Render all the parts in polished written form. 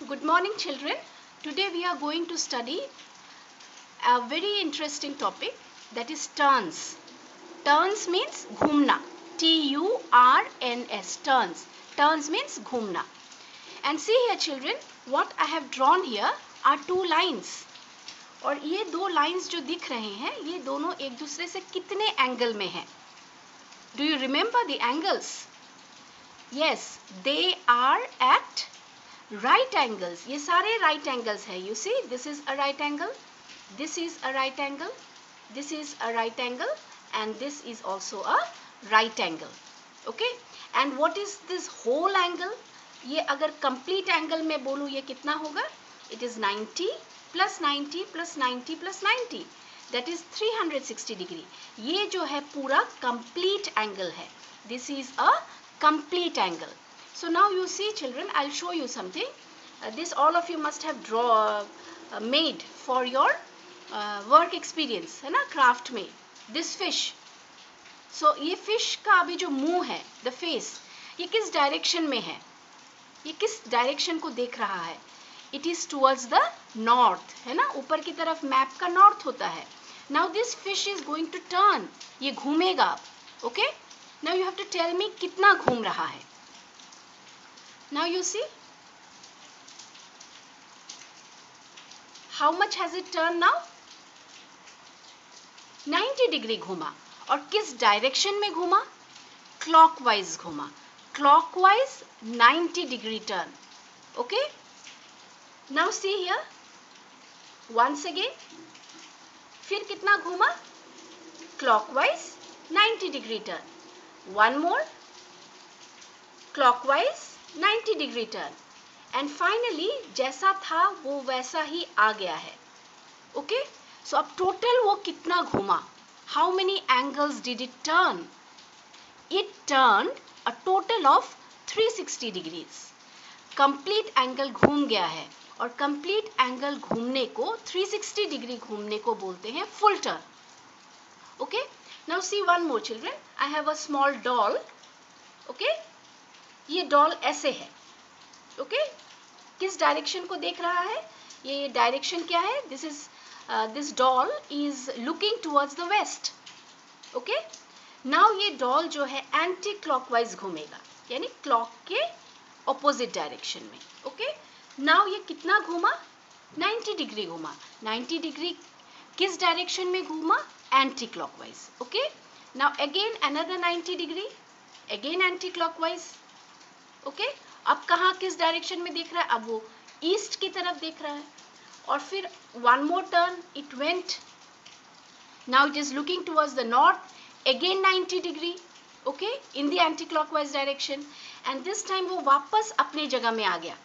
Good morning, children. Today we are going to study a very interesting topic, that is turns. Turns means घूमना. Turns. Turns. Turns means घूमना. And see here, children, what I have drawn here are two lines. और ये दो lines जो दिख रहे हैं, ये दोनों एक दूसरे से कितने एंगल में हैं? Do you remember the angles? Yes, they are at right angles. ये सारे right angles है. You see, this is a right angle, this is a right angle, this is a right angle, and this is also a right angle. Okay? And what is this whole angle? ये अगर complete angle में बोलूँ ये कितना होगा? It is 90 plus 90 plus 90 plus 90. That is 360 degree. ये जो है पूरा complete angle है. This is a complete angle. So now you see, children, I'll show you something. This all of you must have made for your work experience, है ना, craft में. This fish. So ये fish का अभी जो मुंह है, the face, ये किस direction में है? ये किस direction को देख रहा है? It is towards the north, है ना, ऊपर की तरफ map का north होता है. Now this fish is going to turn. ये घूमेगा. Okay? Now you have to tell me कितना घूम रहा है. Now you see, how much has it turned now? 90 degree घूमा. और किस direction में घूमा? Clockwise घूमा. Clockwise 90 degree turn. Okay? Now see here. Once again. फिर कितना घूमा? Clockwise 90 degree turn. One more. Clockwise 90 degree turn. And finally जैसा था वो वैसा ही आ गया है. Okay? So अब total वो कितना घूमा? How many angles did it turn? It turned a total of 360 degrees. Complete angle घूम गया है. और complete angle घूमने को 360 degree घूमने को बोलते हैं full turn. Okay? Now see one more, children. I have a small doll. Okay? ये डॉल ऐसे है. ओके? किस डायरेक्शन को देख रहा है? ये डायरेक्शन क्या है? This doll is looking towards the west. Okay? Now ये डॉल जो है एंटी क्लॉकवाइज घूमेगा, यानी क्लॉक के ऑपोजिट डायरेक्शन में. ओके? नाउ ये कितना घूमा? 90 डिग्री घूमा. 90 डिग्री किस डायरेक्शन में घूमा? Anti clockwise. Okay? Now again another 90 degree, again anti clockwise. Okay? अब कहाँ किस डायरेक्शन में देख रहा है? अब वो ईस्ट की तरफ देख रहा है. और फिर one more turn, it went. Now it is looking towards the north, again 90 degree. Okay? In the anti clockwise direction. And this time वो वापस अपने जगह में आ गया.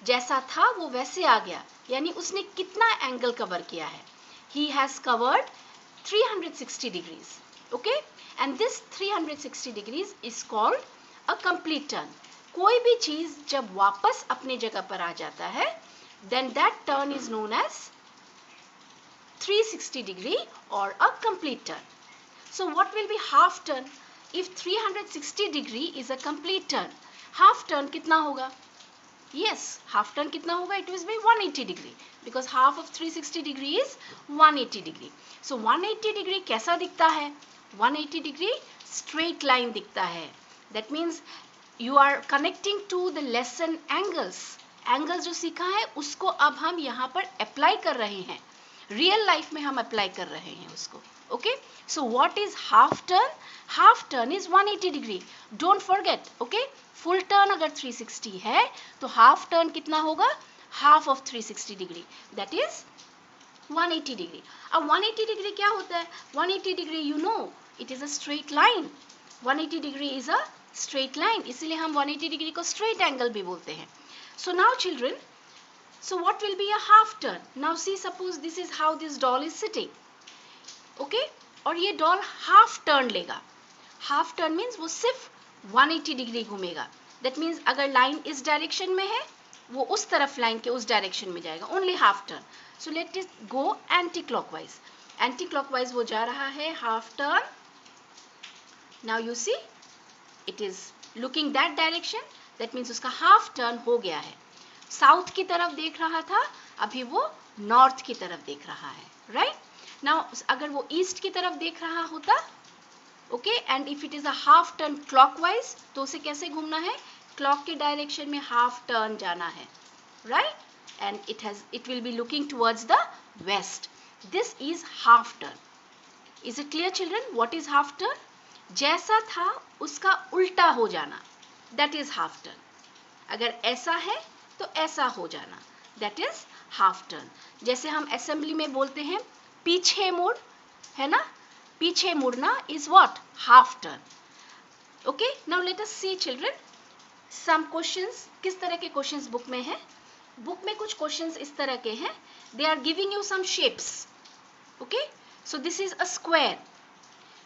जैसा था वो वैसे आ गया. यानी उसने कितना एंगल कवर किया है? He has covered 360 degrees. Okay? And this 360 degrees is called a complete turn. कोई भी चीज जब वापस अपने जगह पर आ जाता है, then that turn is known as 360 degree or a complete turn. So what will be half turn? If 360 degree is a complete turn, half turn कितना होगा? Yes, half turn कितना होगा? It will be 180 degree because half of 360 degree is 180 degree. So 180 degree कैसा दिखता है? 180 degree straight line दिखता है. That means you are connecting to the lesson angles. Angles जो सीखा है उसको अब हम यहाँ पर apply कर रहे हैं. Real life में हम apply कर रहे हैं उसको. Okay? So what is half turn? Half turn is 180 degree. Don't forget. Okay? Full turn अगर 360 है तो half turn कितना होगा? Half of 360 degree. That is 180 degree. अब 180 degree क्या होता है? 180 degree you know it is a straight line. 180 degree is a straight line. इसीलिए हम 180 degree को straight angle भी बोलते हैं. So now children, so what will be a half turn? Now see, suppose this is how this doll is sitting. Okay? और ये doll half turn लेगा. Half turn means वो सिर्फ 180 degree घूमेगा. That means अगर line इस direction में है, वो उस तरफ line के उस direction में जाएगा. Only half turn. So let it go anti-clockwise. Anti-clockwise वो जा रहा है half turn. Now you see, it is looking that direction. That means उसका half turn हो गया है. साउथ की तरफ देख रहा था, अभी वो नॉर्थ की तरफ देख रहा है, राइट। नाउ अगर वो ईस्ट की तरफ देख रहा होता, okay, and if it is a half turn clockwise, तो उसे कैसे घूमना है, क्लॉक के डायरेक्शन में हाफ टर्न जाना है, right, and it will be looking towards the west. This is half turn. Is it clear children? What is half turn? जैसा था उसका उल्टा हो जाना, that is half turn. अगर ऐसा है तो ऐसा हो जाना, that is half turn. जैसे हम असेंबली में बोलते हैं पीछे मुड़, है ना, पीछे मुड़ना is what? Half turn. Okay, now let us see children some questions. किस तरह के questions बुक में है? बुक में कुछ क्वेश्चंस इस तरह के हैं, they are giving you some shapes, okay, so this is a square,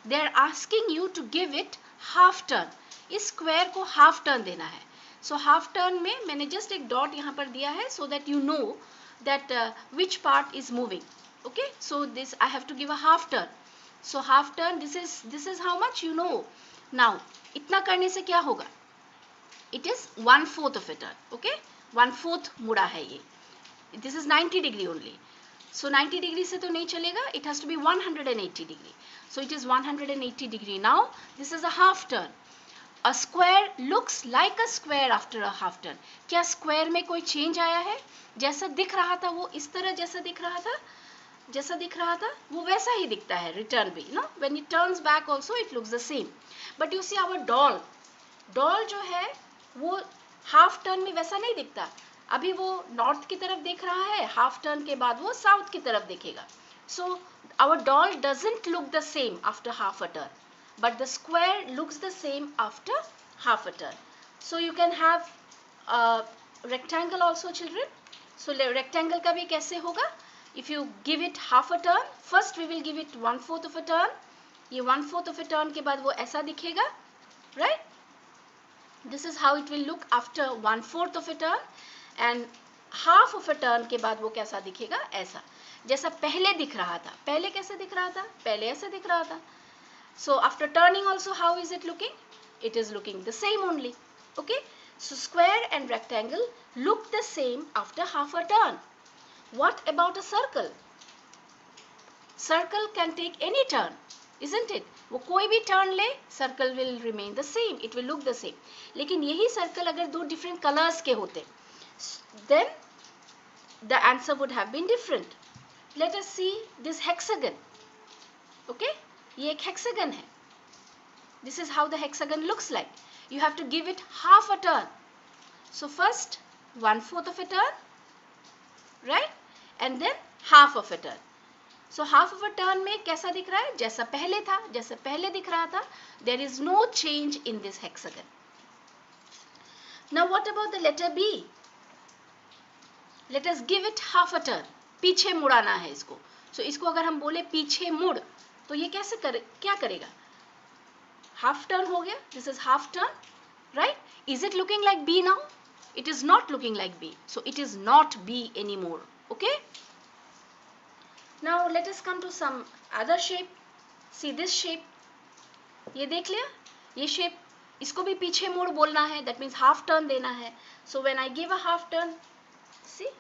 they are asking you to give it half turn, इस स्क्वायर को हाफ टर्न देना है। सो हाफ टर्न में मैंने जस्ट एक डॉट यहाँ पर दिया है so that you know that which part is moving, okay, so this I have to give a half turn, so half turn this is how much, you know. Now इतना करने से क्या होगा, it is 1/4 of it, okay, 1/4 मुड़ा है ये, this is 90 degree only, so 90 degree से तो नहीं चलेगा, it has to be 180 degree, so it is 180 degree. Now this is a half turn, a square looks like a square after a half turn, क्या square में कोई change आया है, जैसा दिख रहा था वो इस तरह जैसा दिख रहा था, जैसा दिख रहा था वो वैसा ही दिखता है, रिटर्न भी, no, when it turns back also it looks the same, but you see our doll, doll जो है वो हाफ टर्न में वैसा नहीं दिखता, अभी वो नॉर्थ की तरफ देख रहा है, हाफ टर्न के बाद वो साउथ की तरफ देखेगा, so our doll doesn't look the same after half a turn, but the square looks the same after half a turn. So you can have rectangle also children, so rectangle का भी कैसे होगा, if you give it half a turn, first we will give it 1/4 of a turn, ये 1/4 of a turn के बाद वो ऐसा दिखेगा, right, this is how it will look after 1/4 of a turn, and half of a turn के बाद वो कैसा दिखेगा, ऐसा जैसा पहले दिख रहा था, पहले कैसे दिख रहा था, पहले ऐसे दिख रहा था, so after turning also how is it looking, it is looking the same only, okay, so square and rectangle look the same after half a turn. What about a circle? Circle can take any turn, isn't it? वो कोई भी turn ले, circle will remain the same, it will look the same, लेकिन यही circle अगर दो different colours के होते, then the answer would have been different. Let us see this hexagon, okay, ये एक हेक्सागन है, this is how the hexagon looks like, you have to give it half a turn, so first 1/4 of a turn, right, and then half of a turn, so half of a turn में कैसा दिख रहा है, जैसा पहले था, जैसा पहले दिख रहा था, there is no change in this hexagon. Now what about the letter B, let us give it half a turn, पीछे मुड़ाना है इसको, सो इसको अगर हम बोले पीछे मुड़, तो ये कैसे क्या करेगा, हाफ टर्न हो गया, this is half turn, right, is it looking like B now, it is not looking like B, so it is not B anymore, okay. Now let us come to some other shape, see this shape, ये देख लिया, ये shape, इसको भी पीछे मुड़ बोलना है, that means half turn देना है, so when I give a half turn, see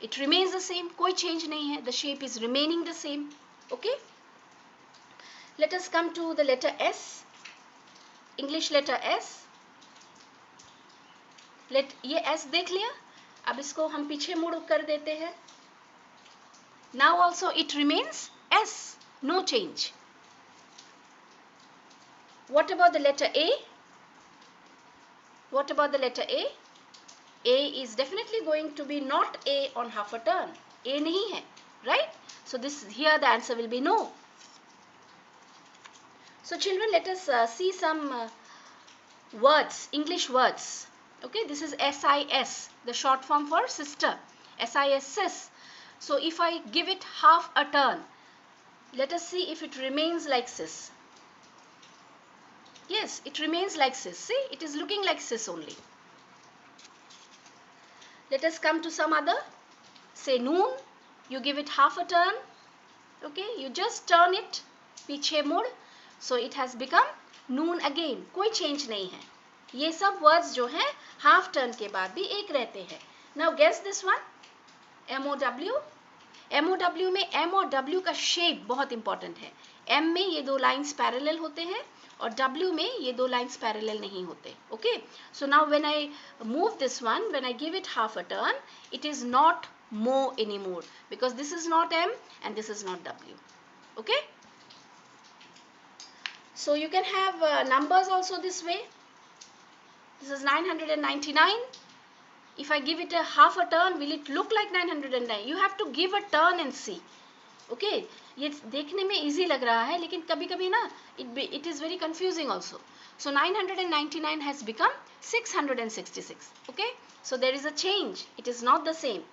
it remains the same, कोई change नहीं है, the shape is remaining the same, okay. Let us come to the letter S, English letter S, ये S देख लिया, अब इसको हम पीछे मुड़ कर देते हैं, now also it remains S, no change. What about the letter A? What about the letter A? A is definitely going to be not A on half a turn, A नहीं है, right, so this here the answer will be no. So children, let us see some words, English words. Okay, this is SIS, the short form for sister, SIS, sis. So if I give it half a turn, let us see if it remains like sis. Yes, it remains like sis, see, it is looking like sis only. Let us come to some other, say noon, you give it half a turn, okay, you just turn it, पीछे मुड़, so it has become noon again, कोई change नहीं है, ये सब words जो हैं half turn के बाद भी एक रहते हैं. Now guess this one, MOW. MOW में M और W का शेप बहुत इंपॉर्टेंट है. M में ये दो लाइंस पैरेलल होते हैं और W में ये दो लाइंस पैरेलल नहीं होते. Okay, so now when I move this one, when I give it half a turn, it is not mo anymore because this is not M and this is not W. Okay, so you can have numbers also this way. This is 999. If I give it a half a turn, will it look like 909? You have to give a turn and see. Okay, ये देखने में easy लग रहा है लेकिन कभी कभी ना it is very confusing also. So 999 has become 666. Okay, so there is a change. It is not the same.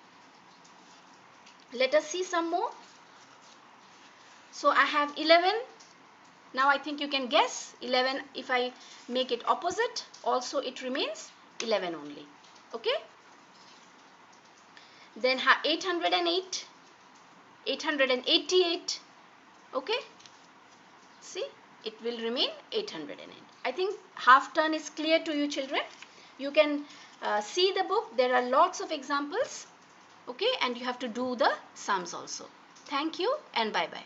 Let us see some more. So I have 11. Now I think you can guess 11. If I make it opposite, also it remains 11 only. Okay. Then 808, 888. Okay. See, it will remain 808. I think half turn is clear to you children. You can see the book. There are lots of examples. Okay, and you have to do the sums also. Thank you and bye bye.